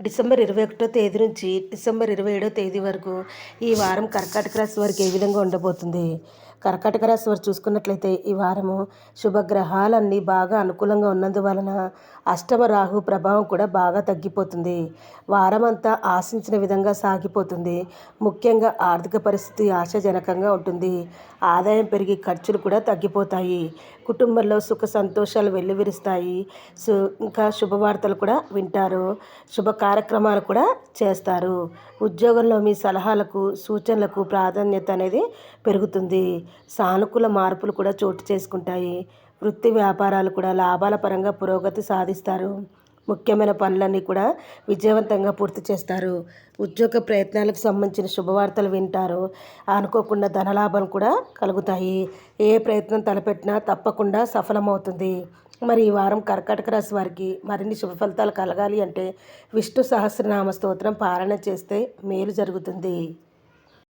December 21 తేదీ నుంచి December 27 తేదీ వరకు ఈ వారం కర్కాటక రాశి వారికి ఏ విధంగా ఉండబోతుంది? కర్కాటక రాశి వారు చూసుకున్నట్లయితే ఈ వారము శుభగ్రహాలన్నీ బాగా అనుకూలంగా ఉన్నందువలన అష్టమ రాహు ప్రభావం కూడా బాగా తగ్గిపోతుంది. వారమంతా ఆశించిన విధంగా సాగిపోతుంది. ముఖ్యంగా ఆర్థిక పరిస్థితి ఆశాజనకంగా ఉంటుంది. ఆదాయం పెరిగి ఖర్చులు కూడా తగ్గిపోతాయి. కుటుంబంలో సుఖ సంతోషాలు వెల్లివిరుస్తాయి. ఇంకా శుభవార్తలు కూడా వింటారు. శుభ కార్యక్రమాలు కూడా చేస్తారు. ఉద్యోగంలో మీ సలహాలకు సూచనలకు ప్రాధాన్యత అనేది పెరుగుతుంది. సానుకూల మార్పులు కూడా చోటు చేసుకుంటాయి. వృత్తి వ్యాపారాలు కూడా లాభాల పరంగా పురోగతి సాధిస్తారు. ముఖ్యమైన పనులన్నీ కూడా విజయవంతంగా పూర్తి చేస్తారు. ఉద్యోగ ప్రయత్నాలకు సంబంధించిన శుభవార్తలు వింటారు. అనుకోకుండా ధనలాభం కూడా కలుగుతాయి. ఏ ప్రయత్నం తలపెట్టినా తప్పకుండా సఫలమవుతుంది. మరి ఈ వారం కర్కాటక రాశి వారికి మరిన్ని శుభ ఫలితాలు కలగాలి అంటే విష్ణు సహస్రనామ స్తోత్రం పారాయణ చేస్తే మేలు జరుగుతుంది.